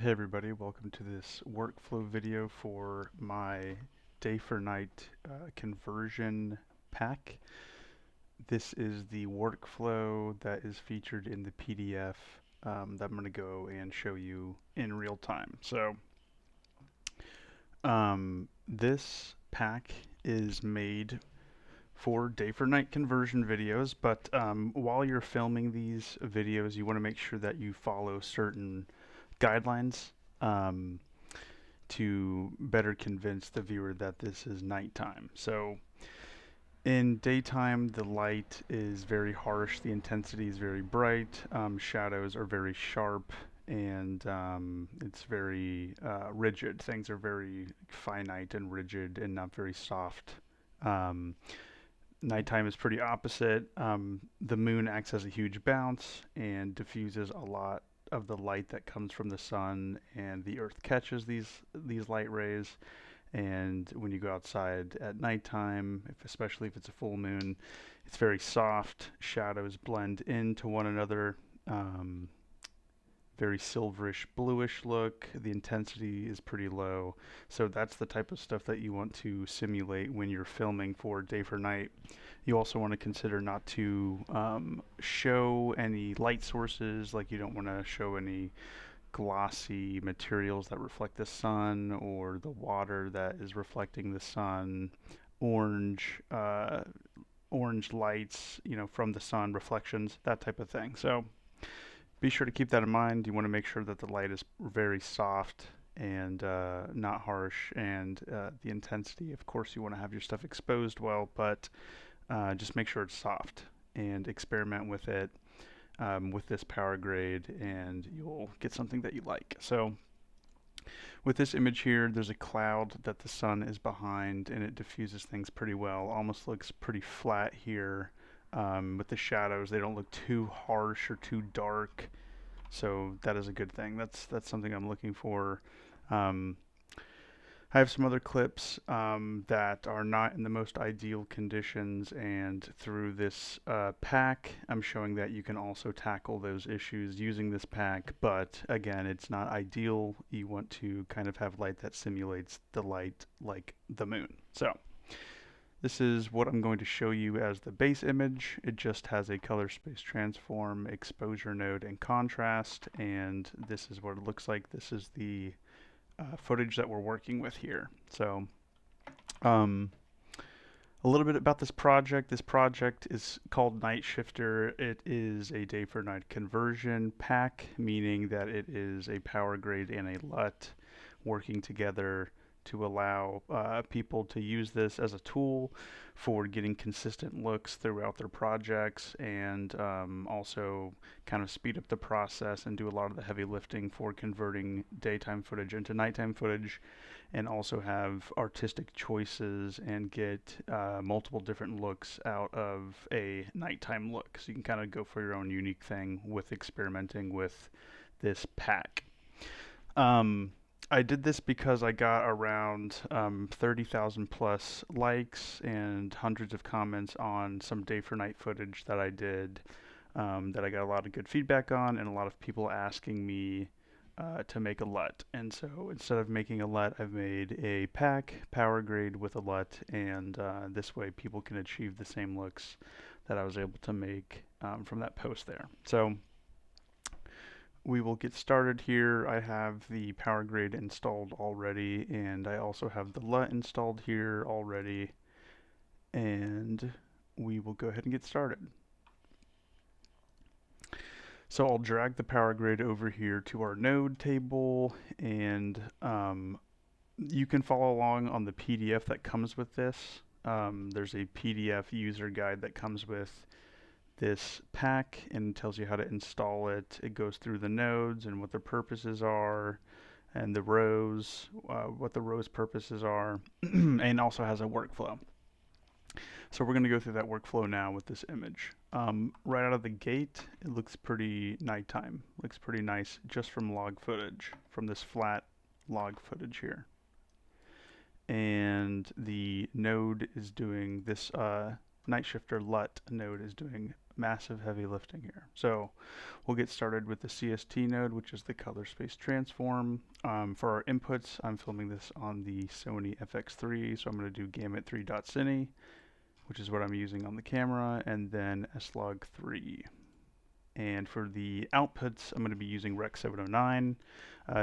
Hey everybody, welcome to this workflow video for my day for night conversion pack. This is the workflow that is featured in the PDF that I'm going to go and show you in real time. This pack is made for day for night conversion videos, but while you're filming these videos, you want to make sure that you follow certain guidelines. Um, to better convince the viewer that this is nighttime. So in daytime, the light is very harsh, the intensity is very bright, shadows are very sharp, and it's very rigid. Things are very finite and rigid and not very soft. Um, Nighttime is pretty opposite. The moon acts as a huge bounce and diffuses a lot of the light that comes from the sun, and the earth catches these light rays. And when you go outside at nighttime, especially if it's a full moon, it's very soft. Shadows blend into one another. Um, Very silverish bluish look. The intensity is pretty low. So that's the type of stuff that you want to simulate when you're filming for day for night. You also want to consider not to show any light sources, like you don't want to show any glossy materials that reflect the sun or the water that is reflecting the sun, orange, orange lights, from the sun, reflections, that type of thing. So be sure to keep that in mind. You want to make sure that the light is very soft and not harsh, and the intensity, of course, you want to have your stuff exposed well, but just make sure it's soft and experiment with it with this PowerGrade, and you'll get something that you like. So with this image here, there's a cloud that the sun is behind, and it diffuses things pretty well. Almost looks pretty flat here. With the shadows, they don't look too harsh or too dark, so that is a good thing. That's something I'm looking for. Um, I have some other clips that are not in the most ideal conditions, and through this pack, I'm showing that you can also tackle those issues using this pack, but again, it's not ideal. You want to kind of have light that simulates the light like the moon. So this is what I'm going to show you as the base image. It just has a color space transform, exposure node, and contrast, and this is what it looks like. This is the footage that we're working with here. So um, a little bit about this project. This project is called Night Shifter. It is a day for night conversion pack, meaning that it is a PowerGrade and a LUT working together to allow people to use this as a tool for getting consistent looks throughout their projects, and also kind of speed up the process and do a lot of the heavy lifting for converting daytime footage into nighttime footage, and also have artistic choices and get multiple different looks out of a nighttime look. So you can kind of go for your own unique thing with experimenting with this pack. Um, I did this because I got around 30,000 plus likes and hundreds of comments on some day for night footage that I did, that I got a lot of good feedback on, and a lot of people asking me to make a LUT. And so instead of making a LUT, I've made a pack, PowerGrade with a LUT, and this way people can achieve the same looks that I was able to make from that post there. So we will get started here. I have the PowerGrade installed already, and I also have the LUT installed here already, and we will go ahead and get started. So I'll drag the PowerGrade over here to our node table, and you can follow along on the PDF that comes with this. There's a PDF user guide that comes with this pack and tells you how to install it. It goes through the nodes and what their purposes are, and the rows, what the rows' purposes are, and also has a workflow. So we're going to go through that workflow now with this image. Right out of the gate, it looks pretty nighttime. Looks pretty nice just from log footage, from this flat log footage here. And the node is doing this, Night Shifter LUT node is doing massive heavy lifting here. So we'll get started with the CST node, which is the color space transform. For our inputs, I'm filming this on the Sony FX3, so I'm going to do gamut3.cine, which is what I'm using on the camera, and then slog3. And for the outputs, I'm going to be using Rec 709,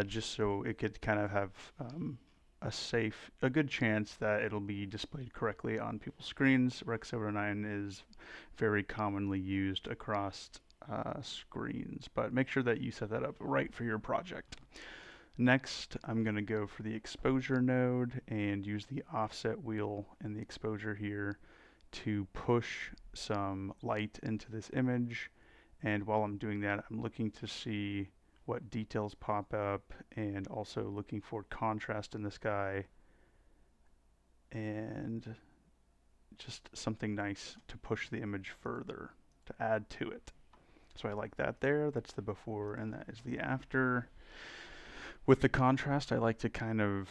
just so it could kind of have a good chance that it'll be displayed correctly on people's screens. Rec 709 is very commonly used across screens, but make sure that you set that up right for your project. Next, I'm going to go for the exposure node and use the offset wheel and the exposure here to push some light into this image. And while I'm doing that, I'm looking to see what details pop up and also looking for contrast in the sky and just something nice to push the image further, to add to it. So I like that there. That's the before and that is the after. With the contrast, I like to kind of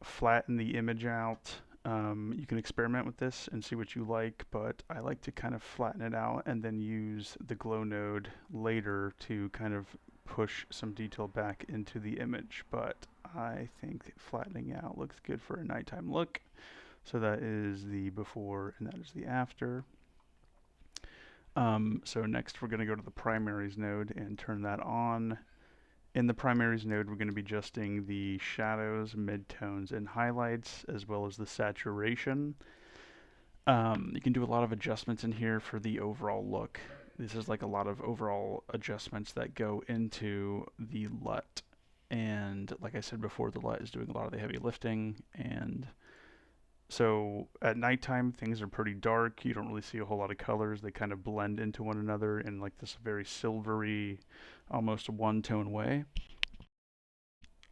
flatten the image out. You can experiment with this and see what you like, but I like to kind of flatten it out and then use the glow node later to kind of push some detail back into the image. But I think flattening out looks good for a nighttime look. So that is the before and that is the after. So next we're going to go to the primaries node and turn that on. In the primaries node, we're going to be adjusting the shadows, midtones, and highlights, as well as the saturation. You can do a lot of adjustments in here for the overall look. This is like a lot of overall adjustments that go into the LUT. And like I said before, the LUT is doing a lot of the heavy lifting. And so at nighttime, things are pretty dark. You don't really see a whole lot of colors. They kind of blend into one another in like this very silvery, almost one-tone way.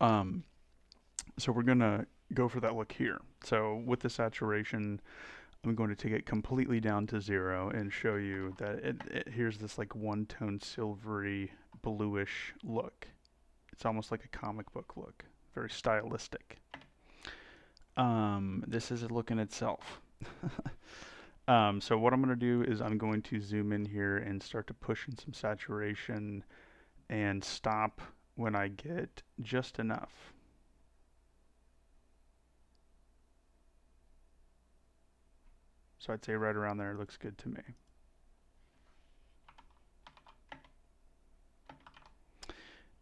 So we're gonna go for that look here. So with the saturation, I'm going to take it completely down to 0 and show you that here's this like one-tone silvery bluish look. It's almost like a comic book look, very stylistic. This is a look in itself. So what I'm going to do is I'm going to zoom in here and start to push in some saturation and stop when I get just enough. So I'd say right around there looks good to me.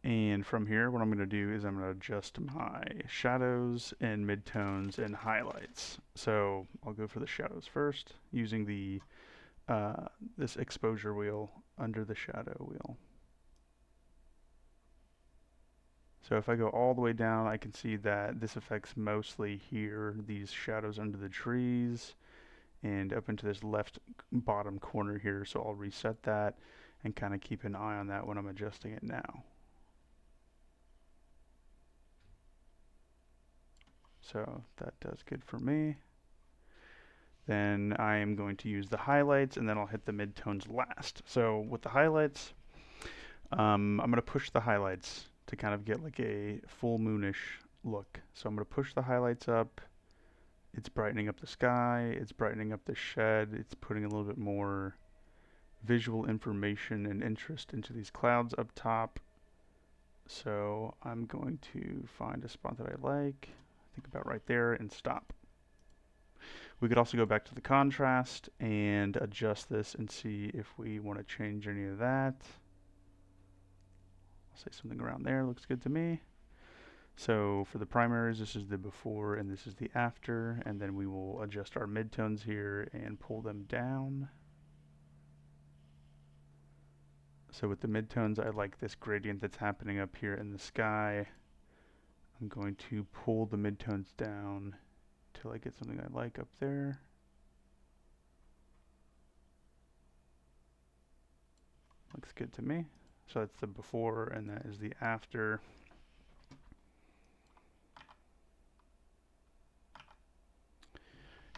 And from here, what I'm going to do is I'm going to adjust my shadows and midtones and highlights. So I'll go for the shadows first, using the this exposure wheel under the shadow wheel. So if I go all the way down, I can see that this affects mostly here, these shadows under the trees, and up into this left bottom corner here. So I'll reset that and kind of keep an eye on that when I'm adjusting it now. So that does good for me. Then I am going to use the highlights and then I'll hit the midtones last. So with the highlights, I'm going to push the highlights to kind of get like a full moonish look. So I'm going to push the highlights up. It's brightening up the sky, it's brightening up the shed, it's putting a little bit more visual information and interest into these clouds up top. So I'm going to find a spot that I like, I think about right there, and stop. We could also go back to the contrast and adjust this and see if we want to change any of that. I'll say something around there, looks good to me. So for the primaries, this is the before and this is the after, and then we will adjust our midtones here and pull them down. So with the midtones, I like this gradient that's happening up here in the sky. I'm going to pull the midtones down till I get something I like up there. Looks good to me. So that's the before and that is the after.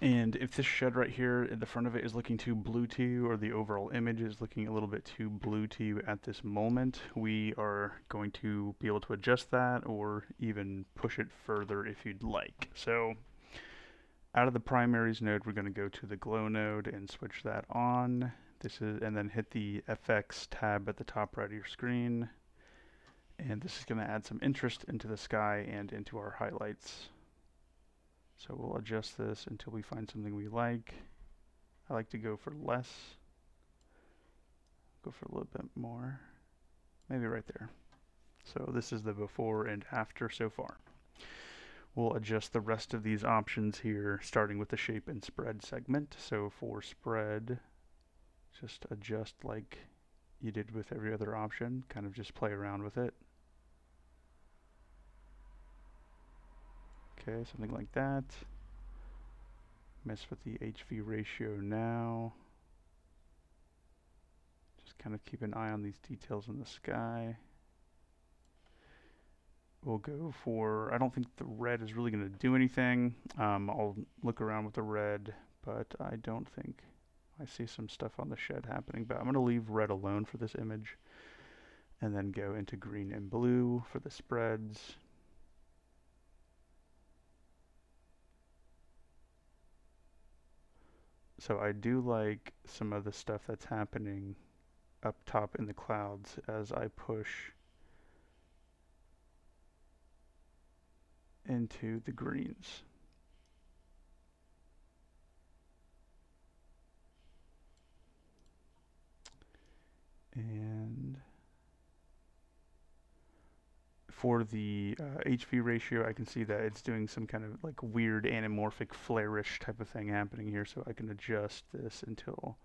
And if this shed right here at the front of it is looking too blue to you, or the overall image is looking a little bit too blue to you at this moment, we are going to be able to adjust that or even push it further if you'd like. So out of the primaries node, we're going to go to the glow node and switch that on. And then hit the FX tab at the top right of your screen. And this is going to add some interest into the sky and into our highlights. So we'll adjust this until we find something we like. I like to go for less. Go for a little bit more. Maybe right there. So this is the before and after so far. We'll adjust the rest of these options here, starting with the shape and spread segment. So for spread, just adjust like you did with every other option, kind of just play around with it. Okay, something like that. Mess with the HV ratio now. Just kind of keep an eye on these details in the sky. We'll go for, I don't think the red is really going to do anything. I'll look around with the red, but I don't think I see some stuff on the shed happening. But I'm going to leave red alone for this image and then go into green and blue for the spreads. So I do like some of the stuff that's happening up top in the clouds as I push into the greens. And for the HV ratio, I can see that it's doing some kind of like weird anamorphic flare-ish type of thing happening here, so I can adjust this until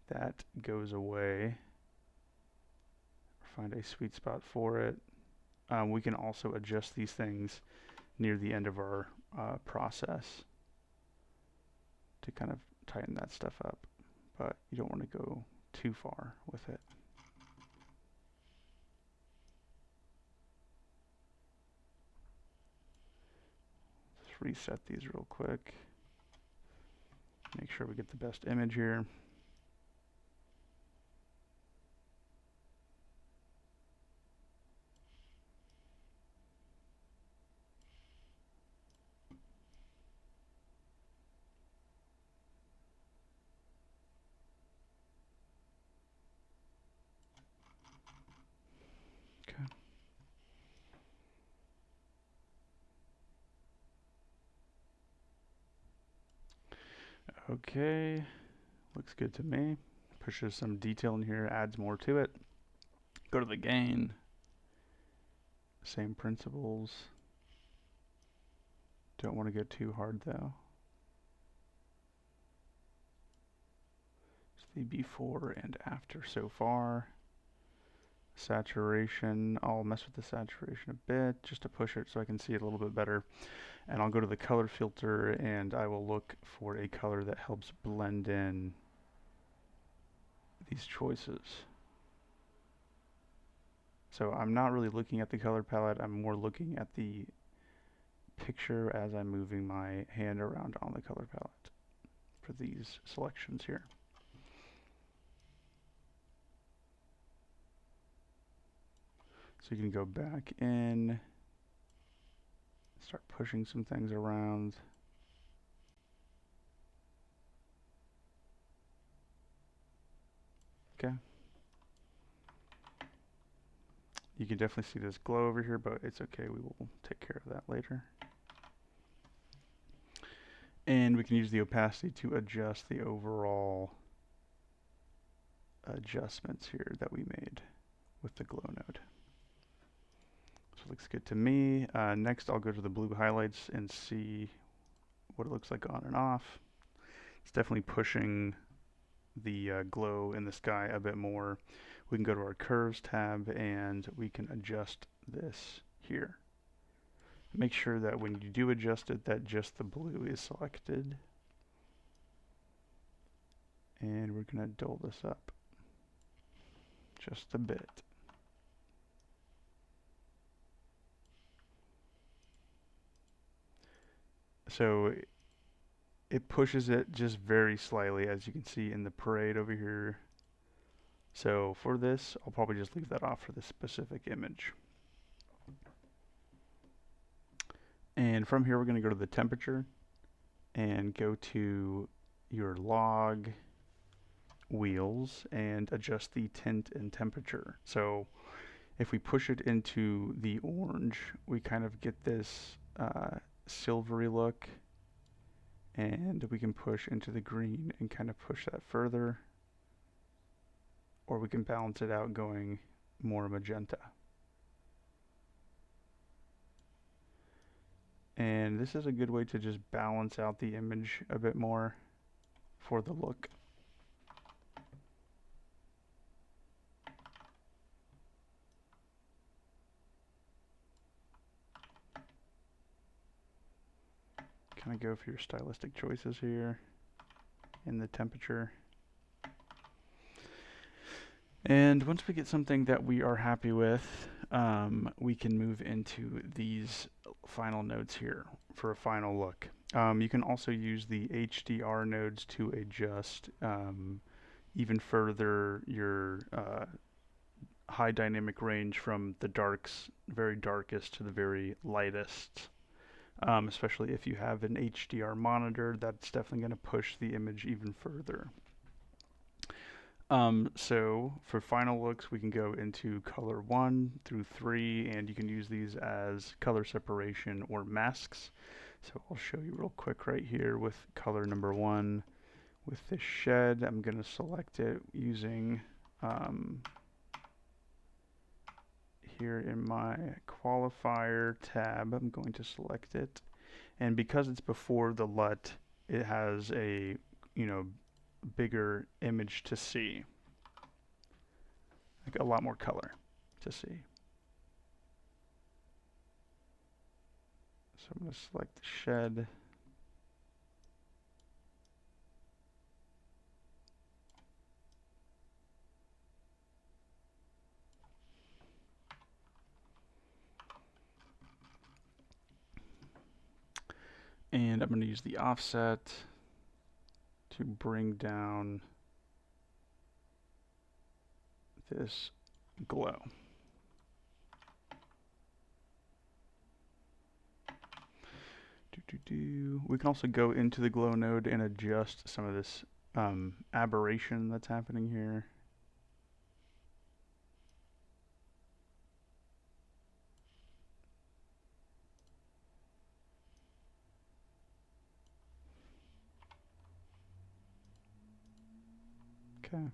that goes away. Find a sweet spot for it. We can also adjust these things near the end of our process to kind of tighten that stuff up, but you don't want to go too far with it. Let's reset these real quick. Make sure we get the best image here. Okay. Okay, looks good to me. Pushes some detail in here, adds more to it. Go to the gain. Same principles. Don't want to get too hard though. It's the before and after so far. Saturation, I'll mess with the saturation a bit just to push it so I can see it a little bit better. And I'll go to the color filter and I will look for a color that helps blend in these choices. So I'm not really looking at the color palette, I'm more looking at the picture as I'm moving my hand around on the color palette for these selections here. So you can go back in, start pushing some things around. Okay. You can definitely see this glow over here, but it's okay, we will take care of that later. And we can use the opacity to adjust the overall adjustments here that we made with the glow node. So it looks good to me. Next I'll go to the blue highlights and see what it looks like on and off. It's definitely pushing the glow in the sky a bit more. We can go to our curves tab and we can adjust this here. Make sure that when you do adjust it that just the blue is selected. And we're going to dull this up just a bit. So it pushes it just very slightly, as you can see in the parade over here. So for this, I'll probably just leave that off for this specific image. And from here, we're going to go to the temperature and go to your log wheels and adjust the tint and temperature. So if we push it into the orange, we kind of get this silvery look, and we can push into the green and kind of push that further, or we can balance it out going more magenta. And this is a good way to just balance out the image a bit more for the look. Kind of go for your stylistic choices here in the temperature. And once we get something that we are happy with, we can move into these final nodes here for a final look. You can also use the HDR nodes to adjust even further your high dynamic range from the very darkest to the very lightest. Especially if you have an HDR monitor, that's definitely going to push the image even further. So for final looks, we can go into color 1 through 3, and you can use these as color separation or masks. So I'll show you real quick right here with color number 1. With this shed, I'm going to select it using here in my qualifier tab. I'm going to select it, and because it's before the LUT, it has a bigger image to see, like a lot more color to see. So I'm going to select the shed. And I'm going to use the offset to bring down this glow. We can also go into the glow node and adjust some of this aberration that's happening here. Okay.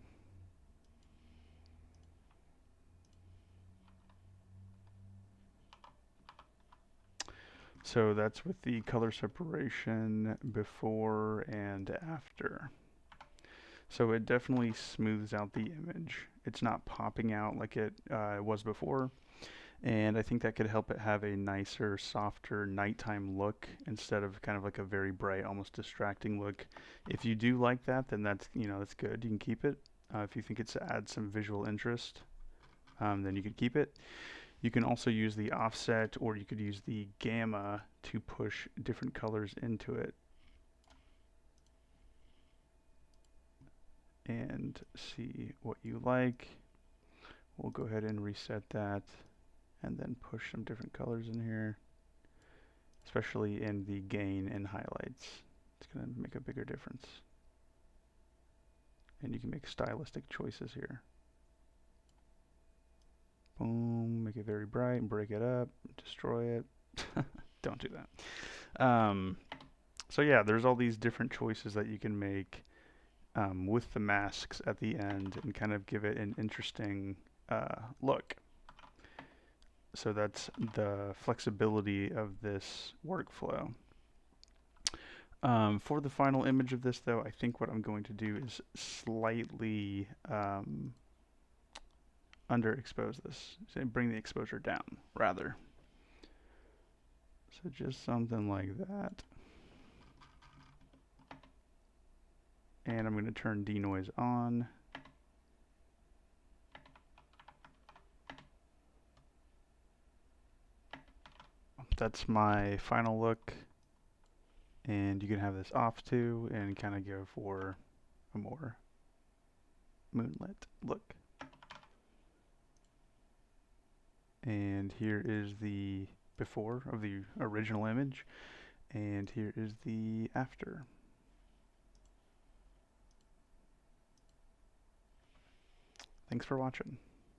So that's with the color separation before and after. So it definitely smooths out the image. It's not popping out like it was before. And I think that could help it have a nicer, softer nighttime look instead of kind of like a very bright, almost distracting look. If you do like that, then that's good. You can keep it. If you think it's adds some visual interest, then you could keep it. You can also use the offset, or you could use the gamma to push different colors into it and see what you like. We'll go ahead and reset that and then push some different colors in here, especially in the gain and highlights. It's going to make a bigger difference. And you can make stylistic choices here. Boom, make it very bright, break it up, destroy it. Don't do that. So yeah, there's all these different choices that you can make with the masks at the end and kind of give it an interesting look. So that's the flexibility of this workflow. For the final image of this, though, I think what I'm going to do is slightly underexpose this, so bring the exposure down, rather. So just something like that. And I'm going to turn denoise on. That's my final look. And you can have this off too and kind of go for a more moonlit look. And here is the before of the original image, and here is the after. Thanks for watching.